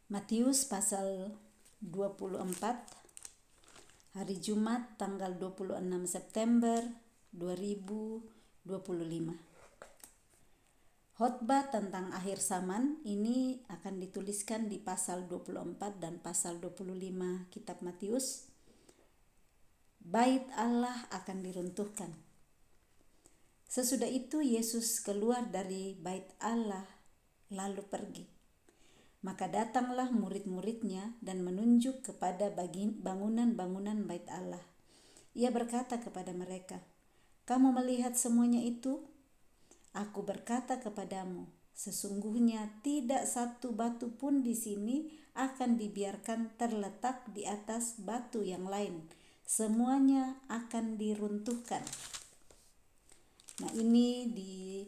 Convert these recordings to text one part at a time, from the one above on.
Matius pasal 24, hari Jumat tanggal 26 September 2025. Khotbah tentang akhir zaman ini akan dituliskan di pasal 24 dan pasal 25 kitab Matius. Bait Allah akan diruntuhkan. Sesudah itu Yesus keluar dari bait Allah lalu pergi. Maka datanglah murid-muridnya dan menunjuk kepada bangunan-bangunan bait Allah. Ia berkata kepada mereka, "Kamu melihat semuanya itu? Aku berkata kepadamu, sesungguhnya tidak satu batu pun di sini akan dibiarkan terletak di atas batu yang lain. Semuanya akan diruntuhkan." Nah, ini di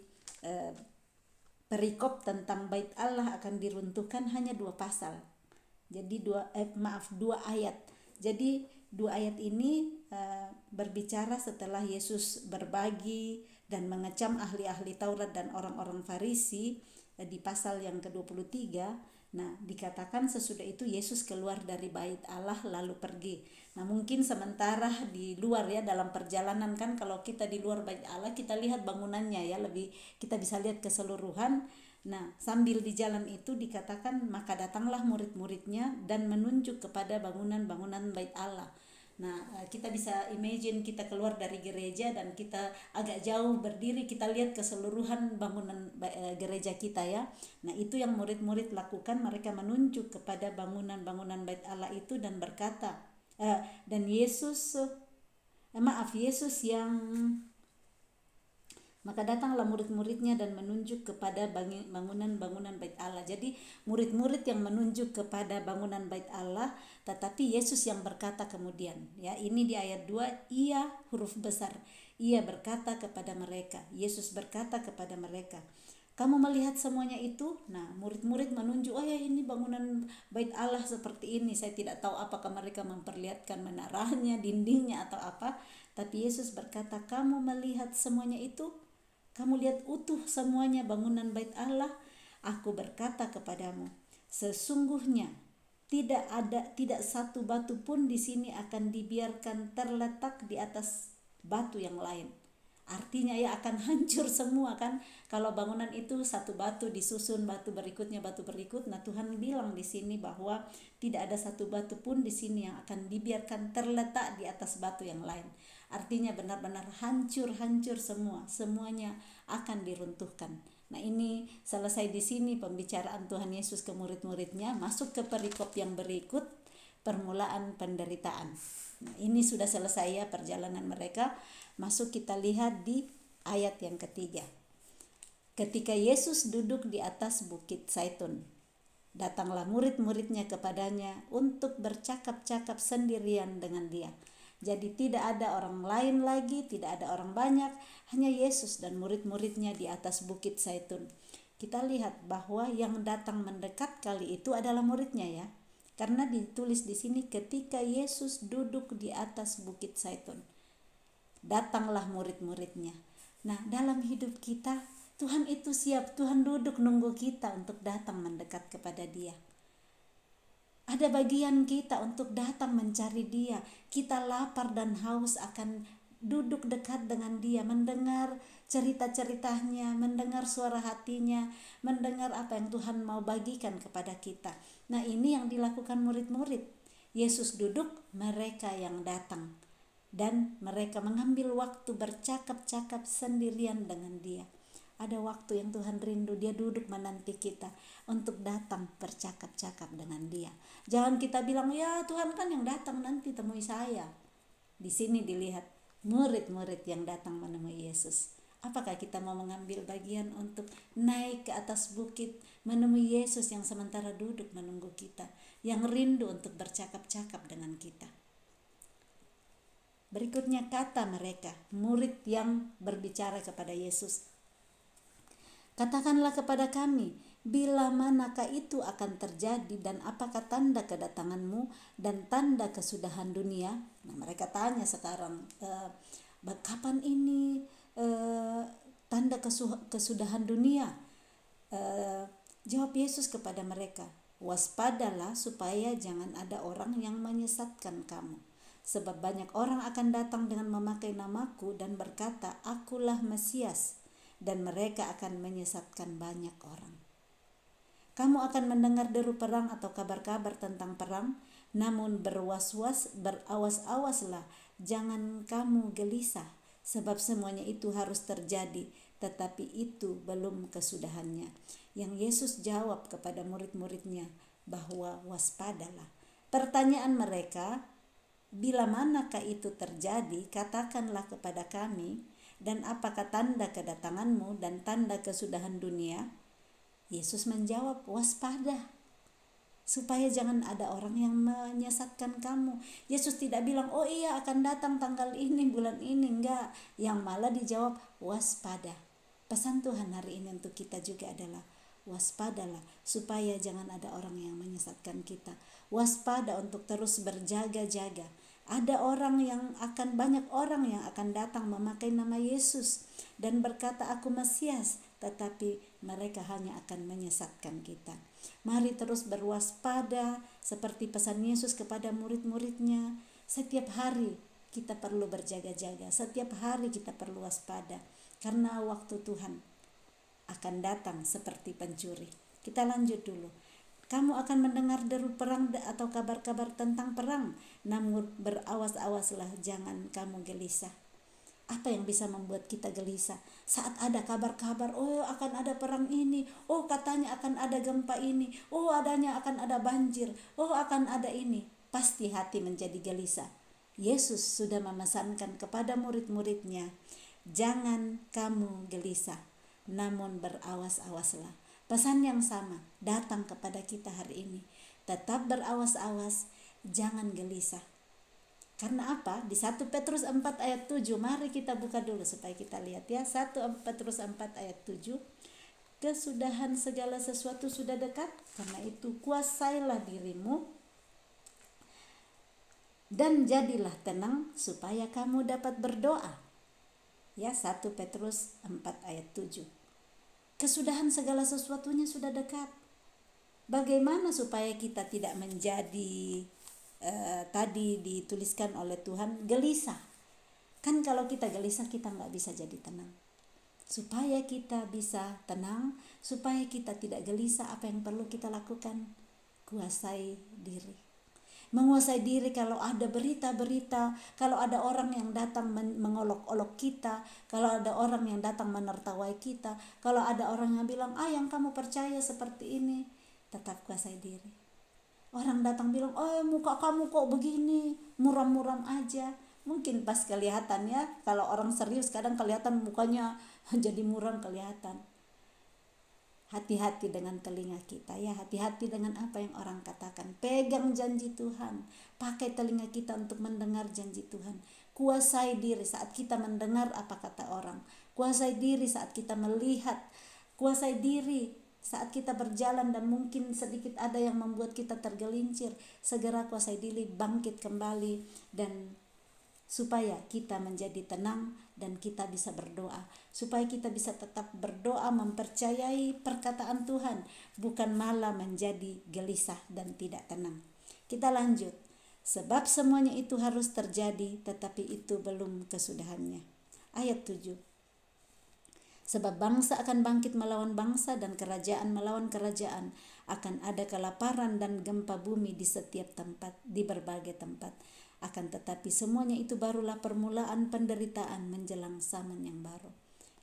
perikop tentang bait Allah akan diruntuhkan hanya 2 pasal. Jadi 2 ayat. Jadi 2 ayat ini berbicara setelah Yesus berbagi dan mengecam ahli-ahli Taurat dan orang-orang Farisi di pasal yang ke-23. Nah, dikatakan sesudah itu Yesus keluar dari bait Allah lalu pergi. Nah, mungkin sementara di luar ya, dalam perjalanan kan kalau kita di luar bait Allah kita lihat bangunannya ya, lebih kita bisa lihat keseluruhan. Nah, sambil di jalan itu dikatakan maka datanglah murid-muridnya dan menunjuk kepada bangunan-bangunan bait Allah. Nah, kita bisa imagine kita keluar dari gereja dan kita agak jauh berdiri, kita lihat keseluruhan bangunan gereja kita ya. Nah, itu yang murid-murid lakukan, mereka menunjuk kepada bangunan-bangunan bait Allah itu dan berkata, dan Yesus yang maka datanglah murid-muridnya dan menunjuk kepada bangunan-bangunan bait Allah. Jadi murid-murid yang menunjuk kepada bangunan bait Allah, tetapi Yesus yang berkata kemudian, ya, ini di ayat 2, ia huruf besar, ia berkata kepada mereka, Yesus berkata kepada mereka, "Kamu melihat semuanya itu?" Nah, murid-murid menunjuk, "Oh ya, ini bangunan bait Allah seperti ini." Saya tidak tahu apakah mereka memperlihatkan menaranya, dindingnya atau apa, tapi Yesus berkata, "Kamu melihat semuanya itu? Kamu lihat utuh semuanya bangunan bait Allah? Aku berkata kepadamu, sesungguhnya tidak satu batu pun di sini akan dibiarkan terletak di atas batu yang lain." Artinya ya akan hancur semua kan. Kalau bangunan itu satu batu disusun batu berikutnya batu berikut. Nah, Tuhan bilang di sini bahwa tidak ada satu batu pun di sini yang akan dibiarkan terletak di atas batu yang lain. Artinya benar-benar hancur semua, semuanya akan diruntuhkan. Nah, ini selesai di sini pembicaraan Tuhan Yesus ke murid-muridnya, masuk ke perikop yang berikut, permulaan penderitaan. Nah, ini sudah selesai ya perjalanan mereka. Masuk kita lihat di ayat yang ketiga. Ketika Yesus duduk di atas bukit Zaitun, datanglah murid-muridnya kepadanya untuk bercakap-cakap sendirian dengan dia. Jadi tidak ada orang lain lagi, tidak ada orang banyak, hanya Yesus dan murid-muridnya di atas bukit Zaitun. Kita lihat bahwa yang datang mendekat kali itu adalah muridnya ya. Karena ditulis di sini ketika Yesus duduk di atas bukit Zaitun, datanglah murid-muridnya. Nah, dalam hidup kita Tuhan itu siap, Tuhan duduk nunggu kita untuk datang mendekat kepada Dia. Ada bagian kita untuk datang mencari Dia. Kita lapar dan haus akan duduk dekat dengan Dia, mendengar cerita-ceritanya, mendengar suara hatinya, mendengar apa yang Tuhan mau bagikan kepada kita. Nah, ini yang dilakukan murid-murid. Yesus duduk, mereka yang datang. Dan mereka mengambil waktu bercakap-cakap sendirian dengan Dia. Ada waktu yang Tuhan rindu, Dia duduk menanti kita untuk datang bercakap-cakap dengan Dia. Jangan kita bilang, "Ya Tuhan kan yang datang nanti temui saya." Di sini dilihat murid-murid yang datang menemui Yesus. Apakah kita mau mengambil bagian untuk naik ke atas bukit menemui Yesus yang sementara duduk menunggu kita, yang rindu untuk bercakap-cakap dengan kita? Berikutnya kata mereka, murid yang berbicara kepada Yesus, "Katakanlah kepada kami, bila manakah itu akan terjadi dan apakah tanda kedatanganmu dan tanda kesudahan dunia?" Nah, mereka tanya sekarang, kapan ini tanda kesudahan dunia? Jawab Yesus kepada mereka, Waspadalah supaya jangan ada orang yang menyesatkan kamu. Sebab banyak orang akan datang dengan memakai namaku dan berkata, akulah Mesias, dan mereka akan menyesatkan banyak orang. Kamu akan mendengar deru perang atau kabar-kabar tentang perang, namun berawas-awaslah, jangan kamu gelisah, sebab semuanya itu harus terjadi, tetapi itu belum kesudahannya. Yang Yesus jawab kepada murid-muridnya bahwa waspadalah. Pertanyaan mereka, bila manakah itu terjadi, katakanlah kepada kami, dan apakah tanda kedatanganmu dan tanda kesudahan dunia? Yesus menjawab, waspada, supaya jangan ada orang yang menyesatkan kamu. Yesus tidak bilang, oh iya akan datang tanggal ini, bulan ini, enggak. Yang malah dijawab, waspada. Pesan Tuhan hari ini untuk kita juga adalah, waspadalah, supaya jangan ada orang yang menyesatkan kita. Waspada untuk terus berjaga-jaga. Ada banyak orang yang akan datang memakai nama Yesus dan berkata, aku Mesias, tetapi mereka hanya akan menyesatkan kita. Mari terus berwaspada seperti pesan Yesus kepada murid-muridnya. Setiap hari kita perlu berjaga-jaga, setiap hari kita perlu waspada, karena waktu Tuhan akan datang seperti pencuri. Kita lanjut dulu. Kamu akan mendengar deru perang atau kabar-kabar tentang perang, namun berawas-awaslah, jangan kamu gelisah. Apa yang bisa membuat kita gelisah? Saat ada kabar-kabar, oh akan ada perang ini, oh katanya akan ada gempa ini, oh adanya akan ada banjir, oh akan ada ini. Pasti hati menjadi gelisah. Yesus sudah memesankan kepada murid-muridnya, jangan kamu gelisah, namun berawas-awaslah. Pesan yang sama datang kepada kita hari ini. Tetap berawas-awas, jangan gelisah. Karena apa? Di 1 Petrus 4 ayat 7, mari kita buka dulu supaya kita lihat ya. 1 Petrus 4 ayat 7. Kesudahan segala sesuatu sudah dekat, karena itu kuasailah dirimu dan jadilah tenang supaya kamu dapat berdoa. Ya, 1 Petrus 4 ayat 7. Kesudahan segala sesuatunya sudah dekat. Bagaimana supaya kita tidak menjadi tadi dituliskan oleh Tuhan gelisah? Kan kalau kita gelisah kita nggak bisa jadi tenang. Supaya kita bisa tenang, supaya kita tidak gelisah, apa yang perlu kita lakukan? Kuasai diri. Menguasai diri. Kalau ada berita-berita, kalau ada orang yang datang mengolok-olok kita, kalau ada orang yang datang menertawai kita, kalau ada orang yang bilang, yang kamu percaya seperti ini, tetap kuasai diri. Orang datang bilang, oh muka kamu kok begini, muram-muram aja. Mungkin pas kelihatan ya, kalau orang serius kadang kelihatan mukanya jadi muram kelihatan. Hati-hati dengan telinga kita ya, hati-hati dengan apa yang orang katakan. Pegang janji Tuhan, pakai telinga kita untuk mendengar janji Tuhan. Kuasai diri saat kita mendengar apa kata orang, kuasai diri saat kita melihat, kuasai diri saat kita berjalan dan mungkin sedikit ada yang membuat kita tergelincir. Segera kuasai diri, bangkit kembali, dan supaya kita menjadi tenang dan kita bisa berdoa, supaya kita bisa tetap berdoa mempercayai perkataan Tuhan, bukan malah menjadi gelisah dan tidak tenang. Kita lanjut. Sebab semuanya itu harus terjadi, tetapi itu belum kesudahannya. Ayat 7. Sebab bangsa akan bangkit melawan bangsa dan kerajaan melawan kerajaan, akan ada kelaparan dan gempa bumi di setiap tempat, di berbagai tempat. Akan tetapi semuanya itu barulah permulaan penderitaan menjelang zaman yang baru.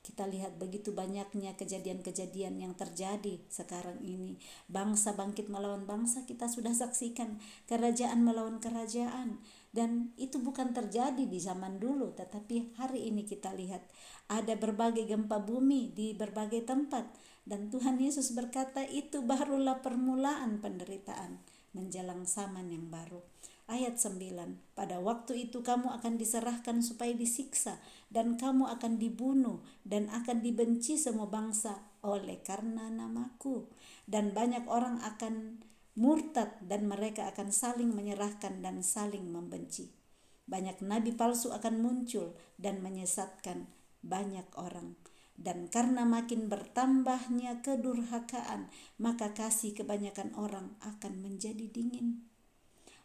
Kita lihat begitu banyaknya kejadian-kejadian yang terjadi sekarang ini. Bangsa bangkit melawan bangsa, kita sudah saksikan. Kerajaan melawan kerajaan. Dan itu bukan terjadi di zaman dulu, tetapi hari ini kita lihat ada berbagai gempa bumi di berbagai tempat. Dan Tuhan Yesus berkata, itu barulah permulaan penderitaan menjelang zaman yang baru. Ayat 9, pada waktu itu kamu akan diserahkan supaya disiksa, dan kamu akan dibunuh, dan akan dibenci semua bangsa oleh karena namaku. Dan banyak orang akan murtad, dan mereka akan saling menyerahkan dan saling membenci. Banyak nabi palsu akan muncul dan menyesatkan banyak orang. Dan karena makin bertambahnya kedurhakaan, maka kasih kebanyakan orang akan menjadi dingin.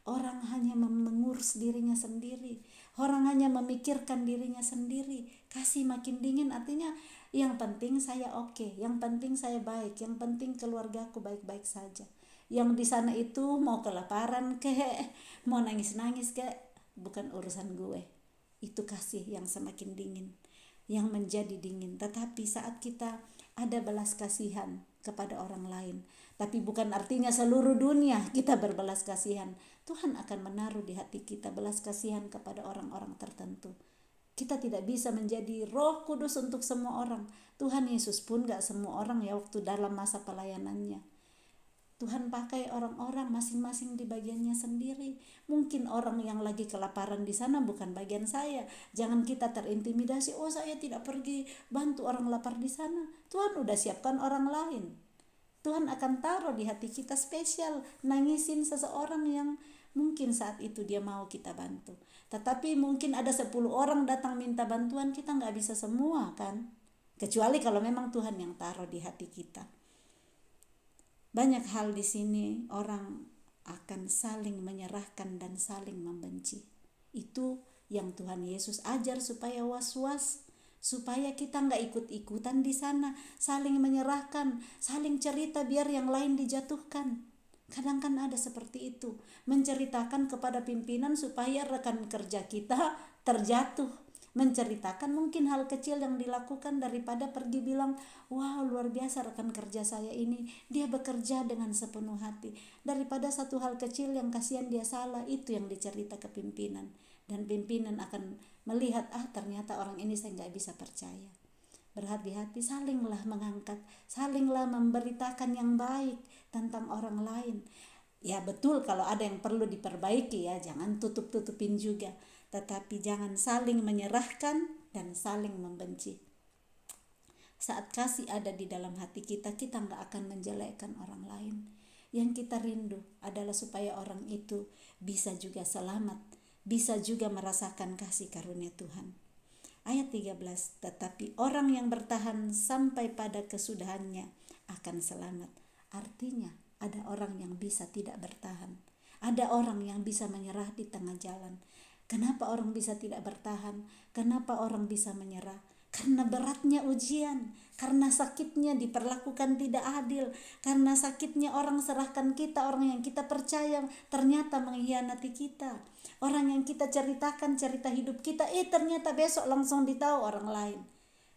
Orang hanya mengurus dirinya sendiri, orang hanya memikirkan dirinya sendiri. Kasih makin dingin, artinya yang penting saya oke, yang penting saya baik, yang penting keluargaku baik-baik saja. Yang di sana itu mau kelaparan mau nangis-nangis bukan urusan gue. Itu kasih yang semakin dingin, yang menjadi dingin. Tetapi saat kita ada belas kasihan kepada orang lain, tapi bukan artinya seluruh dunia kita berbelas kasihan. Tuhan akan menaruh di hati kita belas kasihan kepada orang-orang tertentu. Kita tidak bisa menjadi Roh Kudus untuk semua orang. Tuhan Yesus pun gak semua orang ya waktu dalam masa pelayanannya. Tuhan pakai orang-orang masing-masing di bagiannya sendiri. Mungkin orang yang lagi kelaparan di sana bukan bagian saya. Jangan kita terintimidasi, oh saya tidak pergi bantu orang lapar di sana. Tuhan udah siapkan orang lain. Tuhan akan taruh di hati kita spesial, nangisin seseorang yang mungkin saat itu dia mau kita bantu. Tetapi mungkin ada 10 orang datang minta bantuan, kita gak bisa semua kan. Kecuali kalau memang Tuhan yang taruh di hati kita. Banyak hal di sini orang akan saling menyerahkan dan saling membenci. Itu yang Tuhan Yesus ajar supaya was-was, supaya kita nggak ikut-ikutan di sana, saling menyerahkan, saling cerita biar yang lain dijatuhkan. Kadang kan ada seperti itu, menceritakan kepada pimpinan supaya rekan kerja kita terjatuh. Menceritakan mungkin hal kecil yang dilakukan daripada pergi bilang, wow luar biasa rekan kerja saya ini, dia bekerja dengan sepenuh hati. Daripada satu hal kecil yang kasihan dia salah, itu yang dicerita ke pimpinan. Dan pimpinan akan melihat, ternyata orang ini saya gak bisa percaya. Berhati-hati, salinglah mengangkat, salinglah memberitakan yang baik tentang orang lain. Ya betul kalau ada yang perlu diperbaiki ya, jangan tutup-tutupin juga. Tetapi jangan saling menyerahkan dan saling membenci. Saat kasih ada di dalam hati kita, kita gak akan menjelekkan orang lain. Yang kita rindu adalah supaya orang itu bisa juga selamat, bisa juga merasakan kasih karunia Tuhan. Ayat 13, tetapi orang yang bertahan sampai pada kesudahannya akan selamat. Artinya ada orang yang bisa tidak bertahan. Ada orang yang bisa menyerah di tengah jalan. Kenapa orang bisa tidak bertahan? Kenapa orang bisa menyerah? Karena beratnya ujian, karena sakitnya diperlakukan tidak adil, karena sakitnya orang serahkan kita, orang yang kita percaya ternyata mengkhianati kita. Orang yang kita ceritakan cerita hidup kita, ternyata besok langsung ditahu orang lain.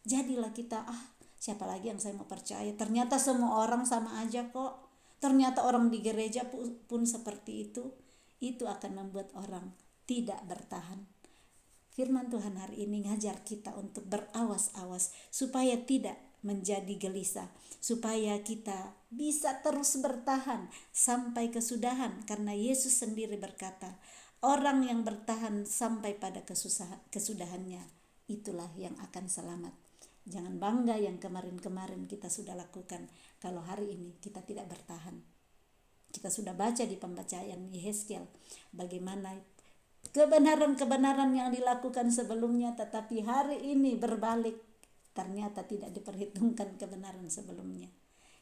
Jadilah kita, siapa lagi yang saya mau percaya? Ternyata semua orang sama aja kok. Ternyata orang di gereja pun seperti itu. Itu akan membuat orang tidak bertahan. Firman Tuhan hari ini ngajar kita untuk berawas-awas supaya tidak menjadi gelisah, supaya kita bisa terus bertahan sampai kesudahan, karena Yesus sendiri berkata, orang yang bertahan sampai pada kesudahannya, itulah yang akan selamat. Jangan bangga yang kemarin-kemarin kita sudah lakukan kalau hari ini kita tidak bertahan. Kita sudah baca di pembacaan Yehezkiel bagaimana kebenaran-kebenaran yang dilakukan sebelumnya, tetapi hari ini berbalik, ternyata tidak diperhitungkan kebenaran sebelumnya.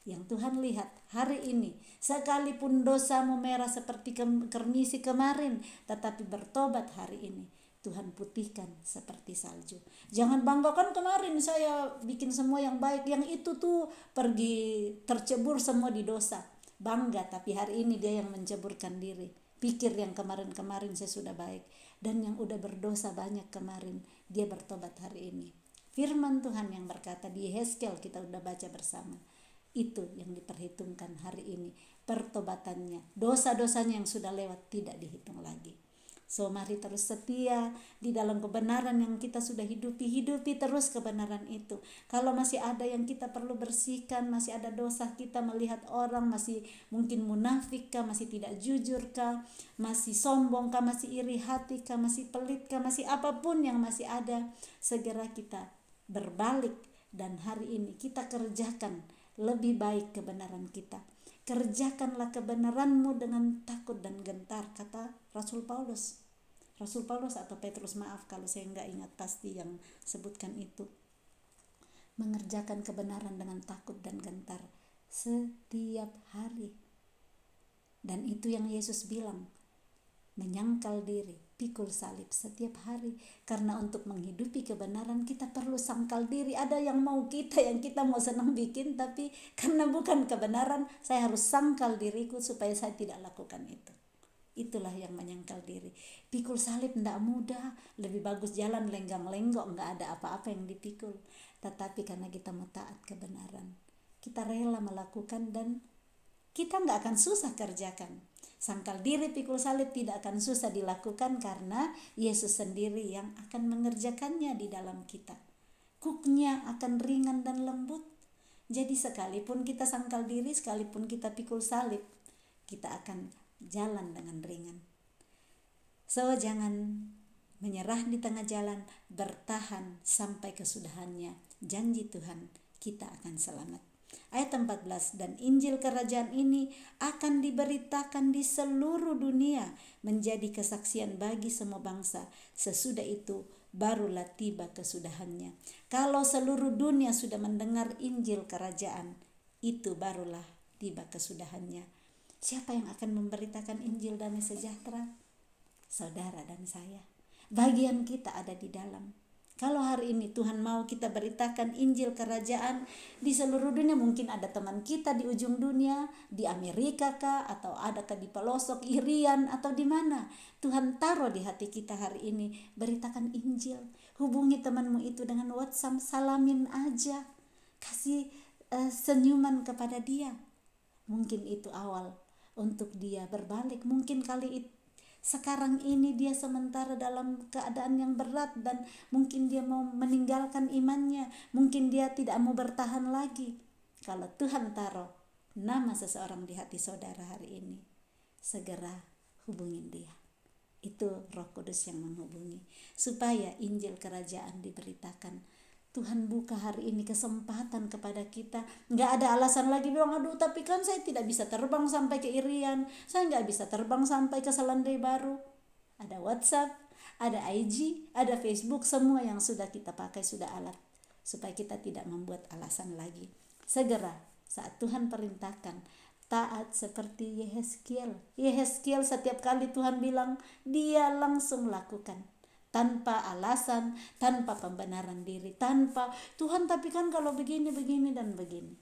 Yang Tuhan lihat hari ini, sekalipun dosamu merah seperti kermisi kemarin, tetapi bertobat hari ini, Tuhan putihkan seperti salju. Jangan banggakan kemarin saya bikin semua yang baik, yang itu tuh pergi tercebur semua di dosa. Bangga, tapi hari ini dia yang menceburkan diri. Pikir yang kemarin-kemarin saya sudah baik, dan yang udah berdosa banyak kemarin, dia bertobat hari ini. Firman Tuhan yang berkata di Yehezkiel, kita udah baca bersama. Itu yang diperhitungkan hari ini, pertobatannya. Dosa-dosanya yang sudah lewat tidak dihitung lagi. So mari terus setia di dalam kebenaran yang kita sudah hidupi terus kebenaran itu. Kalau masih ada yang kita perlu bersihkan, masih ada dosa kita melihat orang, masih mungkin munafik kah, masih tidak jujur kah, masih sombong kah, masih iri hati kah, masih pelit kah, masih apapun yang masih ada, segera kita berbalik dan hari ini kita kerjakan lebih baik kebenaran kita. Kerjakanlah kebenaranmu dengan takut dan gentar, kata Rasul Paulus atau Petrus, maaf kalau saya nggak ingat pasti yang sebutkan itu. mengerjakan kebenaran dengan takut dan gentar setiap hari. Dan itu yang Yesus bilang, menyangkal diri, pikul salib setiap hari. Karena untuk menghidupi kebenaran kita perlu sangkal diri. Ada yang mau kita, yang kita mau senang bikin, tapi karena bukan kebenaran, saya harus sangkal diriku supaya saya tidak lakukan itu. Itulah yang menyangkal diri. Pikul salib tidak mudah, lebih bagus jalan lenggang-lenggok, nggak ada apa-apa yang dipikul. Tetapi karena kita mau taat kebenaran, kita rela melakukan dan kita nggak akan susah kerjakan. Sangkal diri, pikul salib tidak akan susah dilakukan karena Yesus sendiri yang akan mengerjakannya di dalam kita. Kuknya akan ringan dan lembut. Jadi sekalipun kita sangkal diri, sekalipun kita pikul salib, kita akan jalan dengan ringan. So, jangan menyerah di tengah jalan, bertahan sampai kesudahannya. Janji Tuhan, kita akan selamat. Ayat 14, dan Injil kerajaan ini akan diberitakan di seluruh dunia menjadi kesaksian bagi semua bangsa. Sesudah itu barulah tiba kesudahannya. Kalau seluruh dunia sudah mendengar Injil kerajaan, itu barulah tiba kesudahannya. Siapa yang akan memberitakan Injil damai sejahtera? Saudara dan saya. Bagian kita ada di dalam. Kalau hari ini Tuhan mau kita beritakan Injil kerajaan di seluruh dunia, mungkin ada teman kita di ujung dunia, di Amerika kah, atau adakah di pelosok Irian atau di mana. Tuhan taruh di hati kita hari ini, beritakan Injil. Hubungi temanmu itu dengan WhatsApp, salamin aja. Kasih senyuman kepada dia. Mungkin itu awal untuk dia berbalik. Mungkin sekarang ini dia sementara dalam keadaan yang berat dan mungkin dia mau meninggalkan imannya, mungkin dia tidak mau bertahan lagi. Kalau Tuhan taruh nama seseorang di hati saudara hari ini, segera hubungin dia. Itu Roh Kudus yang menghubungi supaya Injil kerajaan diberitakan. Tuhan buka hari ini kesempatan kepada kita. Nggak ada alasan lagi bilang, aduh tapi kan saya tidak bisa terbang sampai ke Irian, saya nggak bisa terbang sampai ke Selandai Baru. Ada WhatsApp, ada IG, ada Facebook, semua yang sudah kita pakai sudah alat supaya kita tidak membuat alasan lagi. Segera saat Tuhan perintahkan, taat seperti Yehezkiel. Yehezkiel setiap kali Tuhan bilang, dia langsung lakukan. Tanpa alasan, tanpa pembenaran diri, tanpa Tuhan tapi kan kalau begini dan begini.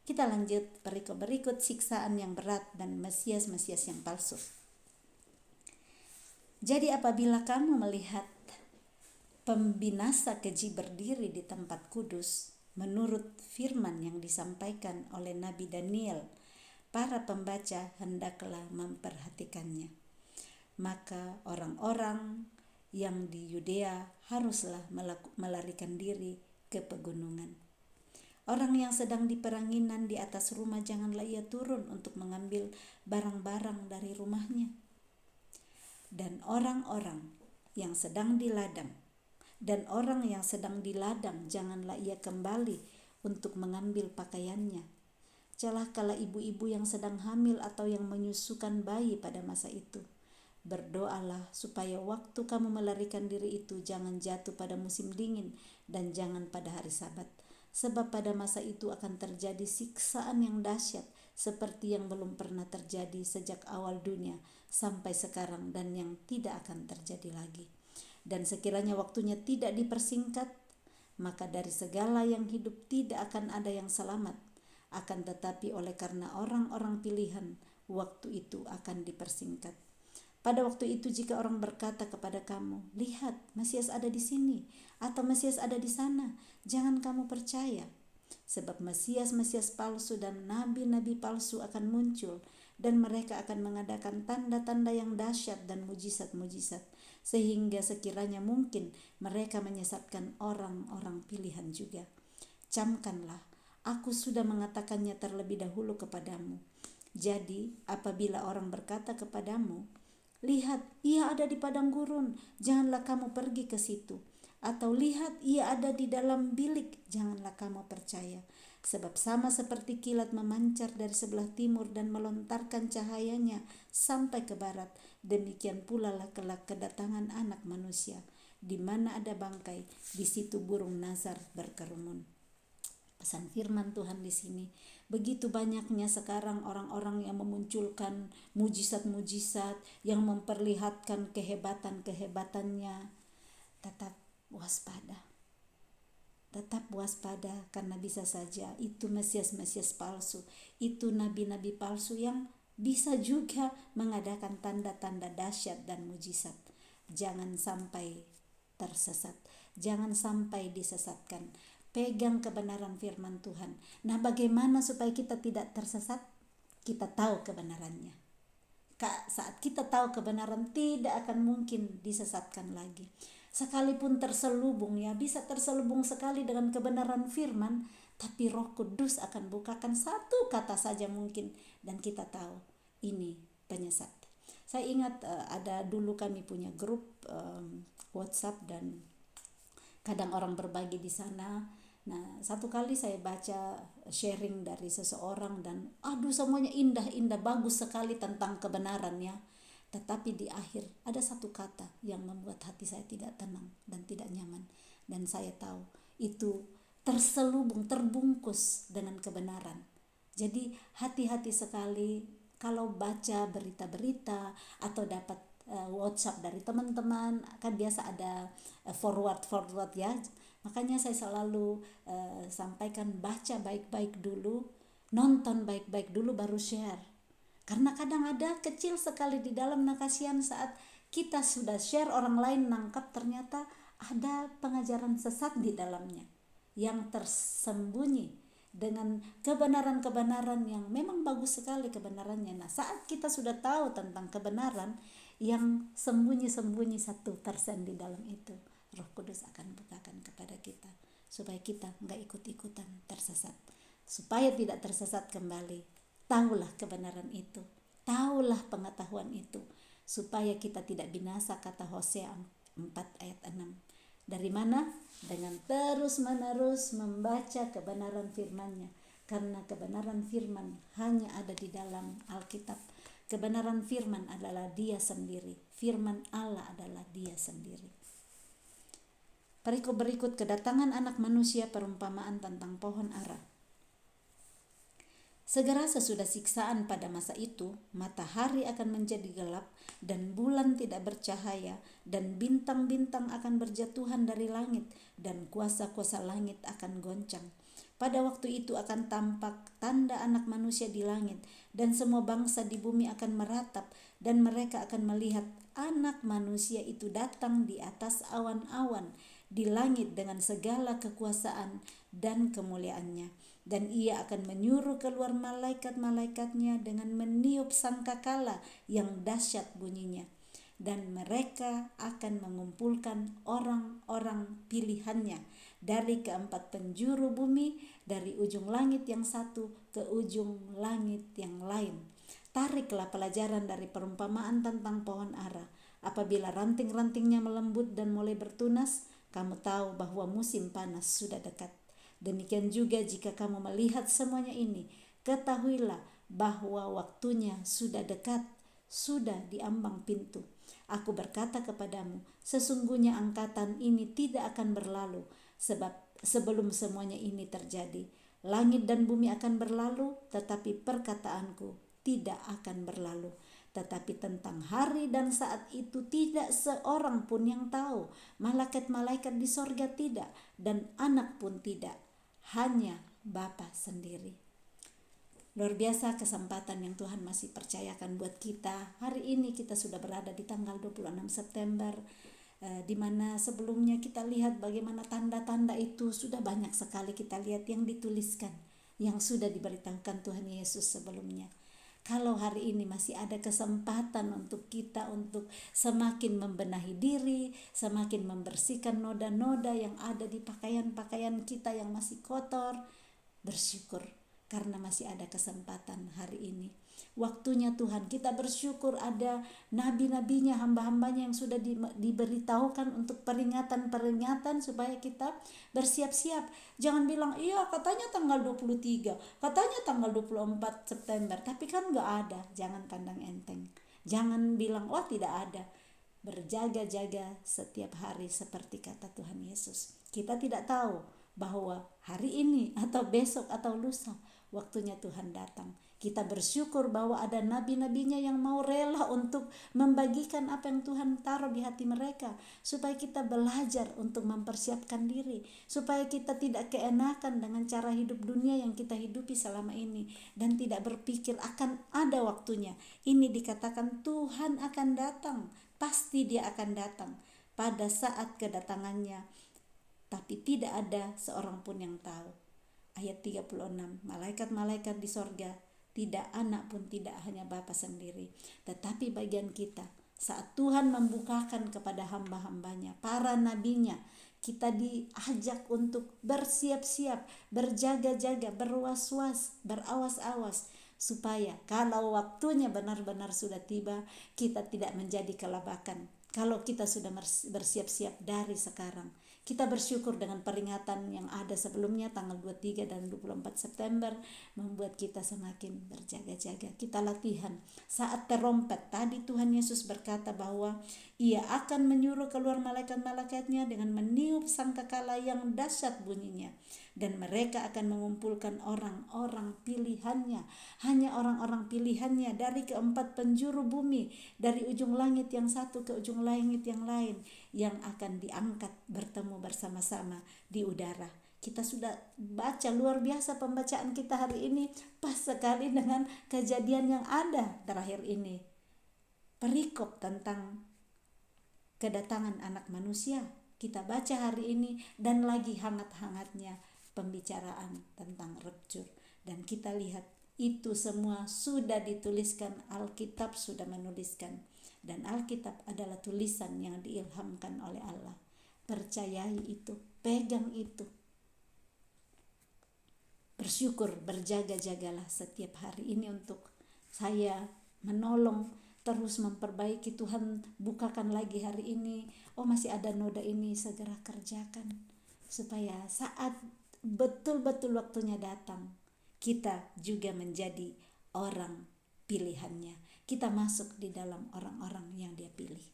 Kita lanjut perikop berikut, siksaan yang berat dan Mesias yang palsu. Jadi apabila kamu melihat pembinasa keji berdiri di tempat kudus, menurut firman yang disampaikan oleh Nabi Daniel, para pembaca hendaklah memperhatikannya. Maka orang-orang yang di Yudea haruslah melarikan diri ke pegunungan. Orang yang sedang di peranginan di atas rumah, janganlah ia turun untuk mengambil barang-barang dari rumahnya. Dan orang-orang yang sedang di ladang, janganlah ia kembali untuk mengambil pakaiannya. Celakalah ibu-ibu yang sedang hamil atau yang menyusukan bayi pada masa itu. Berdoalah supaya waktu kamu melarikan diri itu jangan jatuh pada musim dingin dan jangan pada hari Sabat. Sebab pada masa itu akan terjadi siksaan yang dahsyat seperti yang belum pernah terjadi sejak awal dunia sampai sekarang dan yang tidak akan terjadi lagi. Dan sekiranya waktunya tidak dipersingkat, maka dari segala yang hidup tidak akan ada yang selamat. Akan tetapi oleh karena orang-orang pilihan, waktu itu akan dipersingkat. Pada waktu itu jika orang berkata kepada kamu, lihat Mesias ada di sini atau Mesias ada di sana, jangan kamu percaya. Sebab Mesias palsu dan nabi-nabi palsu akan muncul dan mereka akan mengadakan tanda-tanda yang dahsyat dan mujizat-mujizat, sehingga sekiranya mungkin mereka menyesatkan orang-orang pilihan juga. Camkanlah, aku sudah mengatakannya terlebih dahulu kepadamu. Jadi apabila orang berkata kepadamu, lihat, ia ada di padang gurun, janganlah kamu pergi ke situ. Atau lihat, ia ada di dalam bilik, janganlah kamu percaya. Sebab sama seperti kilat memancar dari sebelah timur dan melontarkan cahayanya sampai ke barat, demikian pula lah kelak kedatangan Anak Manusia. Di mana ada bangkai, di situ burung nazar berkerumun. Pesan firman Tuhan di sini. Begitu banyaknya sekarang orang-orang yang memunculkan mujizat-mujizat, yang memperlihatkan kehebatan-kehebatannya. Tetap waspada. Tetap waspada, karena bisa saja itu Mesias-Mesias palsu, itu nabi-nabi palsu yang bisa juga mengadakan tanda-tanda dahsyat dan mujizat. Jangan sampai tersesat, jangan sampai disesatkan. Pegang kebenaran firman Tuhan. Nah, bagaimana supaya kita tidak tersesat? Kita tahu kebenarannya. Saat kita tahu kebenaran, tidak akan mungkin disesatkan lagi. Sekalipun terselubung, ya bisa terselubung sekali dengan kebenaran firman, tapi Roh Kudus akan bukakan satu kata saja mungkin, dan kita tahu ini penyesat. Saya ingat ada dulu kami punya grup WhatsApp, dan kadang orang berbagi di sana. Nah, satu kali saya baca sharing dari seseorang, dan semuanya indah-indah, bagus sekali tentang kebenarannya. Tetapi di akhir ada satu kata yang membuat hati saya tidak tenang dan tidak nyaman. Dan saya tahu itu terselubung, terbungkus dengan kebenaran. Jadi hati-hati sekali kalau baca berita-berita atau dapat WhatsApp dari teman-teman. Kan biasa ada forward ya. Makanya saya selalu sampaikan, baca baik-baik dulu, nonton baik-baik dulu, baru share. Karena kadang ada kecil sekali di dalam, kasihan saat kita sudah share, orang lain nangkap, ternyata ada pengajaran sesat di dalamnya yang tersembunyi dengan kebenaran-kebenaran yang memang bagus sekali kebenarannya. Nah, saat kita sudah tahu tentang kebenaran, yang sembunyi-sembunyi 1% di dalam itu, Roh Kudus akan bukakan kepada kita supaya kita enggak ikut-ikutan tersesat. Supaya tidak tersesat kembali, tahulah kebenaran itu, tahulah pengetahuan itu, supaya kita tidak binasa, kata Hosea 4 ayat 6. Dari mana? Dengan terus-menerus membaca kebenaran firman-Nya. Karena kebenaran firman hanya ada di dalam Alkitab. Kebenaran firman adalah Dia sendiri. Firman Allah adalah Dia sendiri. Perikop berikut, kedatangan Anak Manusia, perumpamaan tentang pohon ara. Segera sesudah siksaan pada masa itu, matahari akan menjadi gelap dan bulan tidak bercahaya, dan bintang-bintang akan berjatuhan dari langit, dan kuasa-kuasa langit akan goncang. Pada waktu itu akan tampak tanda Anak Manusia di langit, dan semua bangsa di bumi akan meratap, dan mereka akan melihat Anak Manusia itu datang di atas awan-awan di langit dengan segala kekuasaan dan kemuliaannya. Dan Ia akan menyuruh keluar malaikat-malaikatnya dengan meniup sangkakala yang dahsyat bunyinya. Dan mereka akan mengumpulkan orang-orang pilihannya dari keempat penjuru bumi, dari ujung langit yang satu ke ujung langit yang lain. Tariklah pelajaran dari perumpamaan tentang pohon ara. Apabila ranting-rantingnya melembut dan mulai bertunas, kamu tahu bahwa musim panas sudah dekat. Demikian juga jika kamu melihat semuanya ini, ketahuilah bahwa waktunya sudah dekat, sudah di ambang pintu. Aku berkata kepadamu, sesungguhnya angkatan ini tidak akan berlalu, sebab sebelum semuanya ini terjadi, langit dan bumi akan berlalu, tetapi perkataanku tidak akan berlalu. Tetapi tentang hari dan saat itu tidak seorang pun yang tahu, malaikat-malaikat di sorga tidak, dan anak pun tidak, hanya Bapa sendiri. Luar biasa kesempatan yang Tuhan masih percayakan buat kita. Hari ini kita sudah berada di tanggal 26 September, di mana sebelumnya kita lihat bagaimana tanda-tanda itu sudah banyak sekali kita lihat yang dituliskan, yang sudah diberitahukan Tuhan Yesus sebelumnya. Kalau hari ini masih ada kesempatan untuk kita untuk semakin membenahi diri, semakin membersihkan noda-noda yang ada di pakaian-pakaian kita yang masih kotor, bersyukur karena masih ada kesempatan hari ini. Waktunya Tuhan, kita bersyukur ada nabi-nabinya, hamba-hambanya yang sudah diberitahukan untuk peringatan-peringatan supaya kita bersiap-siap. Jangan bilang, iya katanya tanggal 23, katanya tanggal 24 September, tapi kan gak ada. Jangan pandang enteng, jangan bilang, tidak ada. berjaga-jaga setiap hari seperti kata Tuhan Yesus. Kita tidak tahu bahwa hari ini atau besok atau lusa waktunya Tuhan datang. Kita bersyukur bahwa ada nabi-nabinya yang mau rela untuk membagikan apa yang Tuhan taruh di hati mereka, supaya kita belajar untuk mempersiapkan diri, supaya kita tidak keenakan dengan cara hidup dunia yang kita hidupi selama ini, dan tidak berpikir akan ada waktunya. Ini dikatakan Tuhan akan datang, pasti Dia akan datang pada saat kedatangannya, tapi tidak ada seorang pun yang tahu. Ayat 36, malaikat-malaikat di sorga, tidak anak pun tidak, hanya Bapa sendiri. Tetapi bagian kita, saat Tuhan membukakan kepada hamba-hambanya, para nabinya, kita diajak untuk bersiap-siap, berjaga-jaga, berwas-was, berawas-awas, supaya kalau waktunya benar-benar sudah tiba, kita tidak menjadi kelabakan. Kalau kita sudah bersiap-siap dari sekarang, kita bersyukur dengan peringatan yang ada sebelumnya tanggal 23 dan 24 September membuat kita semakin berjaga-jaga. Kita latihan saat terompet. Tadi Tuhan Yesus berkata bahwa Ia akan menyuruh keluar malaikat-malaikatnya dengan meniup sangkakala yang dahsyat bunyinya. Dan mereka akan mengumpulkan orang-orang pilihannya, hanya orang-orang pilihannya dari keempat penjuru bumi, dari ujung langit yang satu ke ujung langit yang lain, yang akan diangkat bertemu bersama-sama di udara. Kita sudah baca, luar biasa pembacaan kita hari ini, pas sekali dengan kejadian yang ada terakhir ini. Perikop tentang kedatangan anak manusia kita baca hari ini, dan lagi hangat-hangatnya pembicaraan tentang rapture. Dan kita lihat itu semua sudah dituliskan, Alkitab sudah menuliskan, dan Alkitab adalah tulisan yang diilhamkan oleh Allah. Percayai itu, pegang itu. Bersyukur, berjaga-jagalah setiap hari ini untuk saya menolong, terus memperbaiki. Tuhan bukakan lagi hari ini, oh masih ada noda ini, segera kerjakan, supaya saat betul-betul waktunya datang, kita juga menjadi orang pilihannya. Kita masuk di dalam orang-orang yang Dia pilih.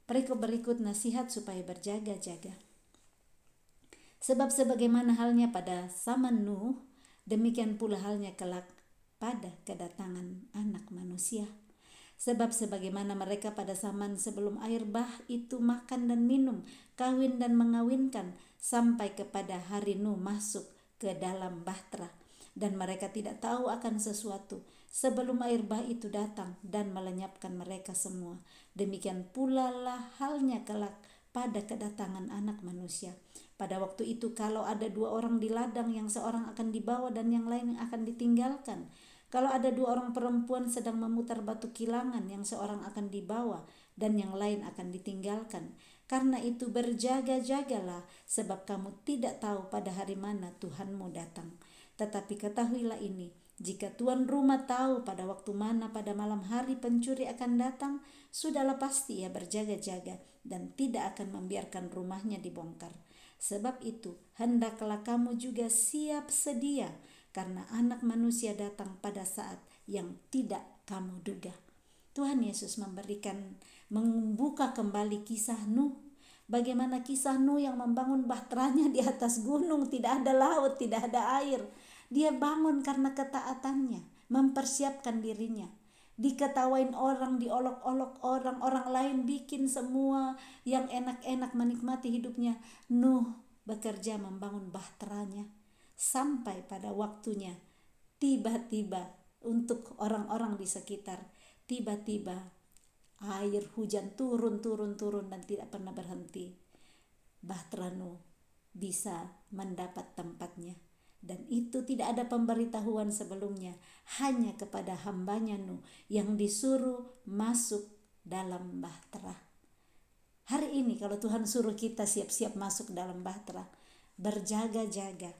Perikop berikut, nasihat supaya berjaga-jaga. Sebab sebagaimana halnya pada zaman Nuh, demikian pula halnya kelak pada kedatangan anak manusia. Sebab sebagaimana mereka pada zaman sebelum air bah itu makan dan minum, kawin dan mengawinkan, sampai kepada hari Nuh masuk ke dalam bahtera, dan mereka tidak tahu akan sesuatu sebelum air bah itu datang dan melenyapkan mereka semua. Demikian pula lah halnya kelak pada kedatangan anak manusia. Pada waktu itu kalau ada 2 orang di ladang, yang seorang akan dibawa dan yang lain akan ditinggalkan. Kalau ada 2 orang perempuan sedang memutar batu kilangan, yang seorang akan dibawa dan yang lain akan ditinggalkan. Karena itu berjaga-jagalah, sebab kamu tidak tahu pada hari mana Tuhanmu datang. Tetapi ketahuilah ini, jika tuan rumah tahu pada waktu mana pada malam hari pencuri akan datang, sudahlah pasti ia berjaga-jaga dan tidak akan membiarkan rumahnya dibongkar. Sebab itu hendaklah kamu juga siap sedia, karena anak manusia datang pada saat yang tidak kamu duga. Tuhan Yesus membuka kembali kisah Nuh. Bagaimana kisah Nuh yang membangun bahteranya di atas gunung, tidak ada laut, tidak ada air. Dia bangun karena ketaatannya, mempersiapkan dirinya. Diketawain orang, diolok-olok orang, orang lain bikin semua yang enak-enak menikmati hidupnya. Nuh bekerja membangun bahteranya. Sampai pada waktunya, tiba-tiba untuk orang-orang di sekitar, tiba-tiba air hujan turun dan tidak pernah berhenti. Bahtera Nuh bisa mendapat tempatnya, dan itu tidak ada pemberitahuan sebelumnya, hanya kepada hambanya Nuh yang disuruh masuk dalam bahtera. Hari ini kalau Tuhan suruh kita siap-siap masuk dalam bahtera, berjaga-jaga.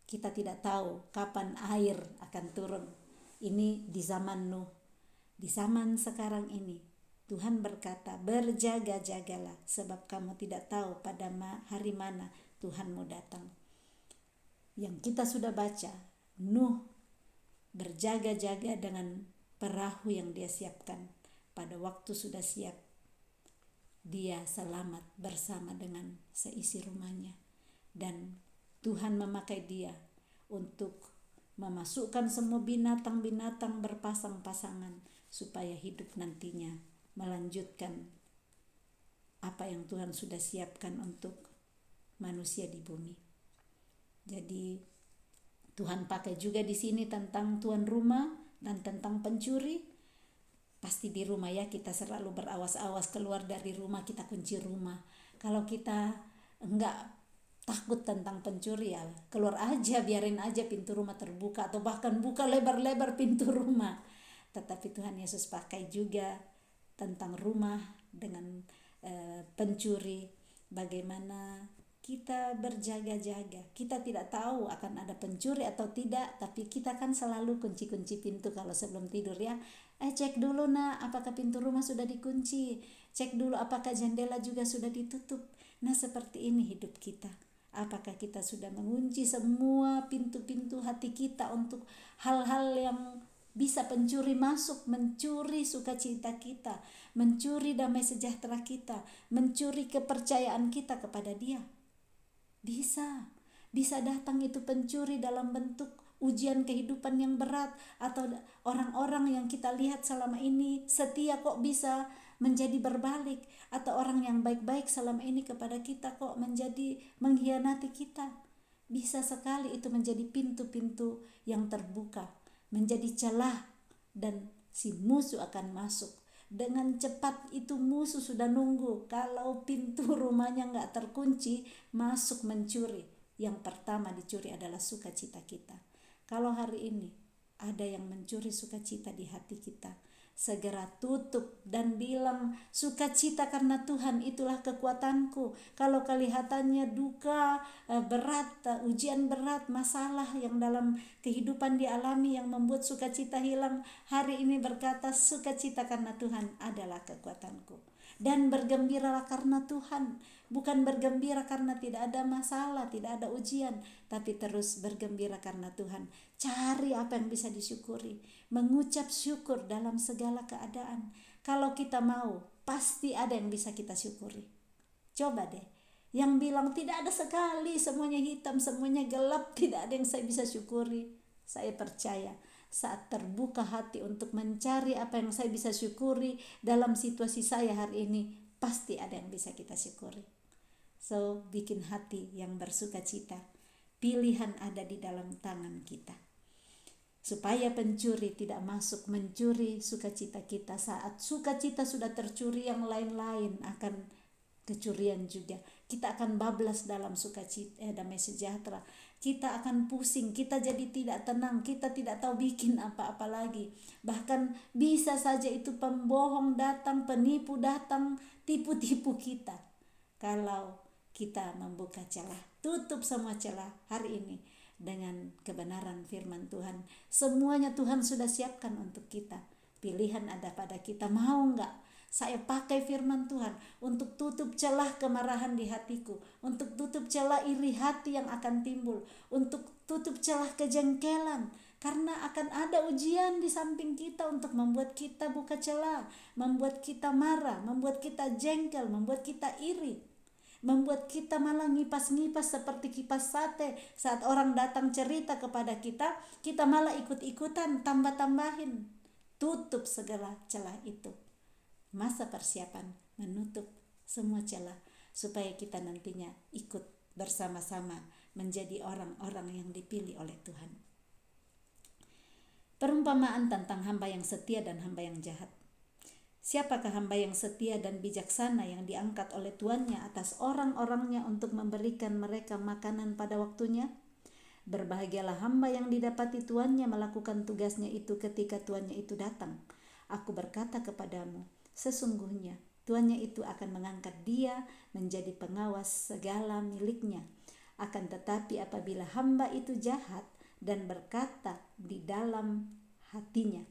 Kita tidak tahu kapan air akan turun. Ini di zaman Nuh. Di zaman sekarang ini, Tuhan berkata, berjaga-jagalah, sebab kamu tidak tahu pada hari mana Tuhanmu datang. Yang kita sudah baca, Nuh berjaga-jaga dengan perahu yang dia siapkan. pada waktu sudah siap, dia selamat bersama dengan seisi rumahnya. Dan Tuhan memakai dia untuk memasukkan semua binatang-binatang berpasang-pasangan supaya hidup nantinya melanjutkan apa yang Tuhan sudah siapkan untuk manusia di bumi. Jadi Tuhan pakai juga di sini tentang tuan rumah dan tentang pencuri. Pasti di rumah ya kita selalu berawas-awas, keluar dari rumah kita kunci rumah. Kalau kita enggak takut tentang pencuri ya keluar aja, biarin aja pintu rumah terbuka atau bahkan buka lebar-lebar pintu rumah. Tetapi Tuhan Yesus pakai juga tentang rumah dengan pencuri, bagaimana kita berjaga-jaga. Kita tidak tahu akan ada pencuri atau tidak, tapi kita kan selalu kunci-kunci pintu kalau sebelum tidur ya. Cek dulu nak, apakah pintu rumah sudah dikunci, cek dulu apakah jendela juga sudah ditutup. Nah seperti ini hidup kita. Apakah kita sudah mengunci semua pintu-pintu hati kita untuk hal-hal yang bisa pencuri masuk, mencuri sukacita kita, mencuri damai sejahtera kita, mencuri kepercayaan kita kepada Dia. Bisa datang itu pencuri dalam bentuk ujian kehidupan yang berat, atau orang-orang yang kita lihat selama ini setia kok bisa menjadi berbalik, atau orang yang baik-baik selama ini kepada kita kok menjadi mengkhianati kita. Bisa sekali itu menjadi pintu-pintu yang terbuka, menjadi celah, dan si musuh akan masuk. Dengan cepat itu musuh sudah nunggu. Kalau pintu rumahnya gak terkunci, masuk mencuri. Yang pertama dicuri adalah sukacita kita. Kalau hari ini ada yang mencuri sukacita di hati kita, segera tutup dan bilang, sukacita karena Tuhan itulah kekuatanku. Kalau kelihatannya duka, berat, ujian berat, masalah yang dalam kehidupan dialami yang membuat sukacita hilang, hari ini berkata, sukacita karena Tuhan adalah kekuatanku. Dan bergembiralah karena Tuhan, bukan bergembira karena tidak ada masalah, tidak ada ujian, tapi terus bergembira karena Tuhan. Cari apa yang bisa disyukuri, mengucap syukur dalam segala keadaan. Kalau kita mau, pasti ada yang bisa kita syukuri. Coba deh, yang bilang tidak ada sekali, semuanya hitam, semuanya gelap, tidak ada yang saya bisa syukuri. Saya percaya saat terbuka hati untuk mencari apa yang saya bisa syukuri dalam situasi saya hari ini, pasti ada yang bisa kita syukuri. So, bikin hati yang bersuka cita. Pilihan ada di dalam tangan kita. Supaya pencuri tidak masuk mencuri sukacita kita. Saat sukacita sudah tercuri, yang lain-lain akan kecurian juga. Kita akan bablas dalam sukacita, damai sejahtera. Kita akan pusing, kita jadi tidak tenang, kita tidak tahu bikin apa-apa lagi. Bahkan bisa saja itu pembohong datang, penipu datang, tipu-tipu kita. Kalau kita membuka celah, tutup semua celah hari ini dengan kebenaran firman Tuhan. Semuanya Tuhan sudah siapkan untuk kita. Pilihan ada pada kita, mau enggak saya pakai firman Tuhan untuk tutup celah kemarahan di hatiku, untuk tutup celah iri hati yang akan timbul, untuk tutup celah kejengkelan, karena akan ada ujian di samping kita untuk membuat kita buka celah, membuat kita marah, membuat kita jengkel, membuat kita iri, membuat kita malah ngipas-ngipas seperti kipas sate. Saat orang datang cerita kepada kita, kita malah ikut-ikutan, tambah-tambahin. Tutup segala celah itu. Masa persiapan menutup semua celah supaya kita nantinya ikut bersama-sama menjadi orang-orang yang dipilih oleh Tuhan. Perumpamaan tentang hamba yang setia dan hamba yang jahat. Siapakah hamba yang setia dan bijaksana yang diangkat oleh tuannya atas orang-orangnya untuk memberikan mereka makanan pada waktunya? Berbahagialah hamba yang didapati tuannya melakukan tugasnya itu ketika tuannya itu datang. Aku berkata kepadamu, sesungguhnya tuannya itu akan mengangkat dia menjadi pengawas segala miliknya. Akan tetapi apabila hamba itu jahat dan berkata di dalam hatinya,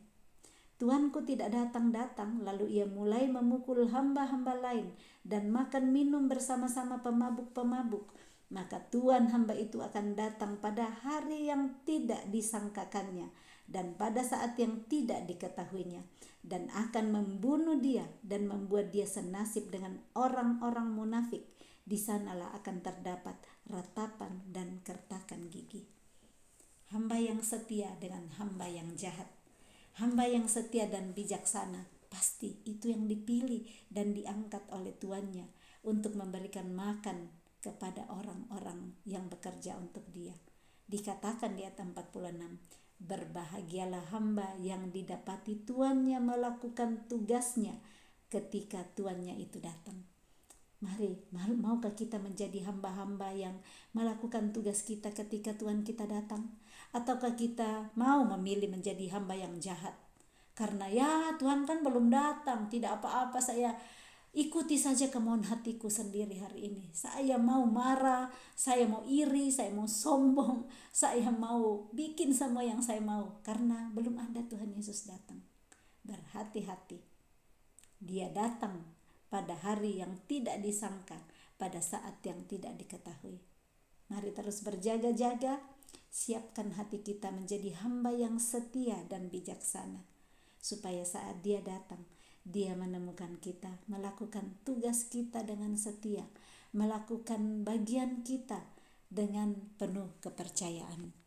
Tuanku tidak datang-datang, lalu ia mulai memukul hamba-hamba lain dan makan minum bersama-sama pemabuk-pemabuk, maka tuan hamba itu akan datang pada hari yang tidak disangkakannya dan pada saat yang tidak diketahuinya, dan akan membunuh dia dan membuat dia senasib dengan orang-orang munafik. Di sanalah akan terdapat ratapan dan kertakan gigi. Hamba yang setia dengan hamba yang jahat. Hamba yang setia dan bijaksana, pasti itu yang dipilih dan diangkat oleh tuannya untuk memberikan makan kepada orang-orang yang bekerja untuk dia. Dikatakan di ayat 46, berbahagialah hamba yang didapati tuannya melakukan tugasnya ketika tuannya itu datang. Mari, maukah kita menjadi hamba-hamba yang melakukan tugas kita ketika Tuhan kita datang? Ataukah kita mau memilih menjadi hamba yang jahat? Karena ya Tuhan kan belum datang, tidak apa-apa, saya ikuti saja kemauan hatiku sendiri hari ini. Saya mau marah, saya mau iri, saya mau sombong, saya mau bikin semua yang saya mau. Karena belum ada Tuhan Yesus datang. Berhati-hati, dia datang pada hari yang tidak disangka, pada saat yang tidak diketahui. Mari terus berjaga-jaga, siapkan hati kita menjadi hamba yang setia dan bijaksana, supaya saat dia datang, dia menemukan kita melakukan tugas kita dengan setia, melakukan bagian kita dengan penuh kepercayaan.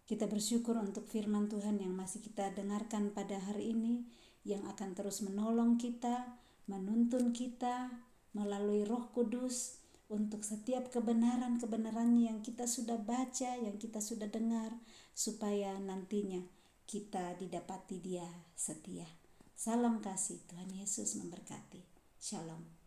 Kita bersyukur untuk firman Tuhan yang masih kita dengarkan pada hari ini, yang akan terus menolong kita, menuntun kita melalui Roh Kudus untuk setiap kebenaran-kebenarannya yang kita sudah baca, yang kita sudah dengar, supaya nantinya kita didapati dia setia. Salam kasih, Tuhan Yesus memberkati. Shalom.